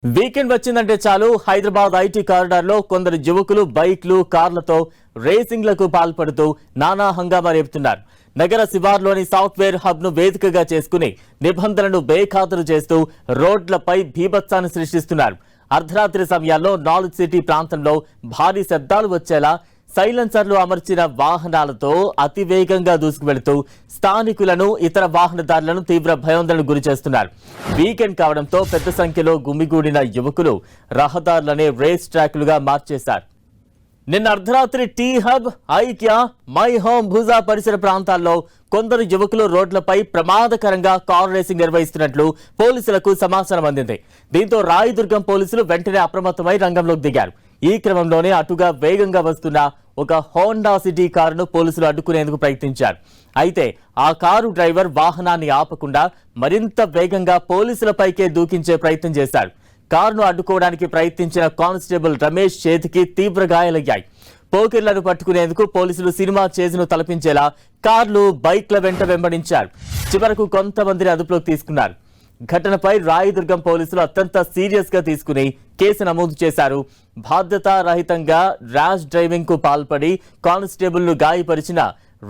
Weekend వచ్చిందంటే చాలు Hyderabad IT corridor లో కొందరు యువకులు బైక్లు కార్లతో రేసింగ్లకు పాల్పడుతూ నానా హంగామా రేపుతున్నారు. నగర శివార్లోని సాఫ్ట్వేర్ హబ్ ను వేదికగా చేసుకుని నిబంధనలను బేఖాతరు చేస్తూ రోడ్లపై బీభత్సాన్ని సృష్టిస్తున్నారు. అర్ధరాత్రి సమయాల్లో నాలెడ్జ్ సిటీ ప్రాంతంలో భారీ శబ్దాలు వచ్చేలా సైలెన్సర్లు అమర్చిన వాహనాలతో అతివేగంగా దూసుకువెళుతూ స్థానికులను ఇతర వాహనదారులను తీవ్ర భయాందోళనకు గురి చేస్తున్నారు. వీకెండ్ కావడంతో పెద్ద సంఖ్యలో గుమిగూడిన యువకులు రహదారులనే రేస్ ట్రాక్లుగా మార్చేశారు. నిన్న అర్ధరాత్రి టీ హబ్, ఐక్య, మై హోమ్, భుజా పరిసర ప్రాంతాల్లో కొందరు యువకులు రోడ్లపై ప్రమాదకరంగా కార్ రేసింగ్ నిర్వహిస్తున్నట్లు పోలీసులకు సమాచారం అందింది. దీంతో రాయదుర్గం పోలీసులు వెంటనే అప్రమత్తమై రంగంలోకి దిగారు. ఈ క్రమంలోనే అటుగా వేగంగా వస్తున్న ఒక హోండా సిటీ కారును పోలీసులు అడ్డుకునేందుకు ప్రయత్నించారు. అయితే ఆ కారు డ్రైవర్ వాహనాన్ని ఆపకుండా మరింత వేగంగా పోలీసులపైకే దూకించే ప్రయత్నం చేశారు. కారును అడ్డుకోవడానికి ప్రయత్నించిన కానిస్టేబుల్ రమేష్ చేతికి తీవ్ర గాయాలయ్యాయి. పోకిర్లను పట్టుకునేందుకు పోలీసులు సినిమా చేజును తలపించేలా కార్లు, బైక్ల వెంట వెంబడించారు. చివరకు కొంతమందిని అదుపులోకి తీసుకున్నారు. ఘటనపై రాయదుర్గం పోలీసులు అత్యంత సీరియస్ గా తీసుకుని కేసు నమోదు చేశారు. బాధ్యతారహితంగా ర్యాష్ డ్రైవింగ్ కు పాల్పడి కానిస్టేబుల్ ను గాయపరిచిన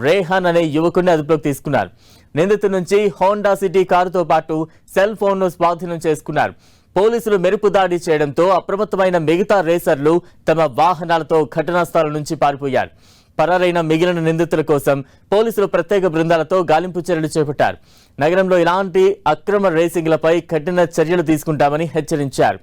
రేహాన్ అనే యువకుడిని అదుపులోకి తీసుకున్నారు. నిందితుడి నుంచి హోండా సిటీ కారుతో పాటు సెల్ ఫోన్ ను స్వాధీనం చేసుకున్నారు. పోలీసులు మెరుపు దాడి చేయడంతో అప్రమత్తమైన మిగతా రేసర్లు తమ వాహనాలతో ఘటనా స్థలం నుంచి పారిపోయారు. పరారైన మిగిలిన నిందితుల కోసం పోలీసులు ప్రత్యేక బృందాలతో గాలింపు చర్యలు చేపట్టారు. నగరంలో ఇలాంటి అక్రమ రేసింగ్లపై కఠిన చర్యలు తీసుకుంటామని హెచ్చరించారు.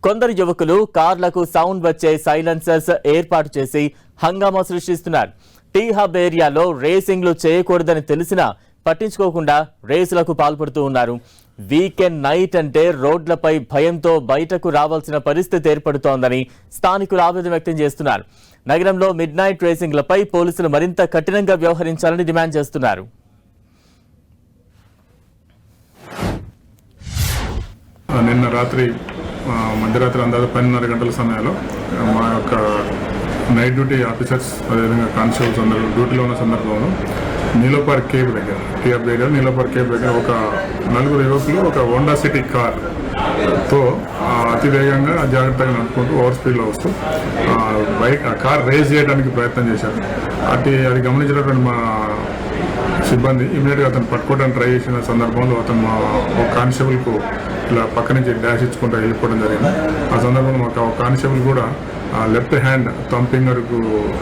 కొందరు యువకులు కార్లకు సౌండ్ వచ్చే సైలెన్సర్స్ ఏర్పాటు చేసి హంగామా సృష్టిస్తున్నారు. టీ హబ్ ఏరియాలో రేసింగ్లు చేయకూడదని తెలిసినా పట్టించుకోకుండా రేసులకు పాల్పడుతూ ఉన్నారు. వీకెండ్ నైట్ అంటే రోడ్లపై భయంతో బయటకు రావాల్సిన పరిస్థితి ఏర్పడుతోందని స్థానికులు ఆవేదన వ్యక్తం చేస్తున్నారు. నగరంలో మిడ్ నైట్ రేసింగ్లపై పోలీసులు మరింత కఠినంగా వ్యవహరించాలని డిమాండ్ చేస్తున్నారు. నిన్న రాత్రి మధ్యరాత్రి అందాజు 12:30 గంటల సమయంలో మా యొక్క నైట్ డ్యూటీ ఆఫీసర్స్ అదేవిధంగా కానిస్టేబుల్స్ అందరూ డ్యూటీలో ఉన్న సందర్భంలో నీలోపార్ కేవ్ దగ్గర టీఆర్ దగ్గర నీలోపార్ కేవ్ దగ్గర ఒక 4 యువకులు ఒక హోండా సిటీ కార్తో అతివేగంగా జాగ్రత్తగా నడుపుకుంటూ ఓవర్ స్పీడ్లో వస్తూ కార్ రేస్ చేయడానికి ప్రయత్నం చేశారు. అది గమనించినటువంటి మా సిబ్బంది ఇమీడియట్గా అతను పట్టుకోవడానికి ట్రై చేసిన సందర్భంలో అతను ఒక కానిస్టేబుల్కు ఇలా పక్క నుంచి డాష్ ఇచ్చుకుంటూ వెళ్ళిపోవడం జరిగింది. ఆ సందర్భంలో మాకు ఒక కానిస్టేబుల్ కూడా లెఫ్ట్ హ్యాండ్ థంబ్ ఫింగర్కు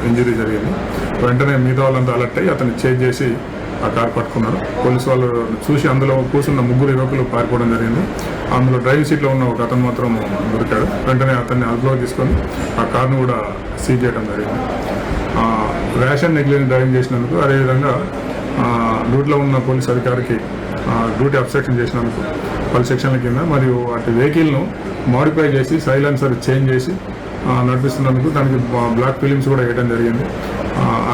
ఇంజరీ జరిగింది. వెంటనే మిగతా వాళ్ళంతా అలర్ట్ అయ్యి అతన్ని చేజ్ చేసి ఆ కార్ పట్టుకున్నారు. పోలీసు వాళ్ళు చూసి అందులో కూర్చున్న 3 యువకులు పారిపోవడం జరిగింది. అందులో డ్రైవింగ్ సీట్లో ఉన్న ఒక అతను మాత్రం దొరికాడు. వెంటనే అతన్ని అదుపులో తీసుకొని ఆ కార్ను కూడా సీజ్ చేయడం జరిగింది. ర్యాష్ అండ్ నెగ్లిజెంట్ డ్రైవింగ్ చేసినందుకు, అదేవిధంగా డ్యూటీలో ఉన్న పోలీస్ అధికారికి డ్యూటీ అబ్స్ట్రక్షన్ చేసినందుకు పలు సెక్షన్ల కింద, మరియు వాటి వెహికల్ను మోడిఫై చేసి సైలెన్సర్ చేంజ్ చేసి నడిపిస్తున్నందుకు దానికి బ్లాక్ ఫిలిమ్స్ కూడా వేయడం జరిగింది.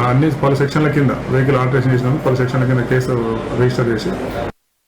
అన్ని పలు సెక్షన్ల కింద వెహికల్ ఆల్టరేషన్ చేసినందుకు పలు సెక్షన్ల కింద కేసు రిజిస్టర్ చేసి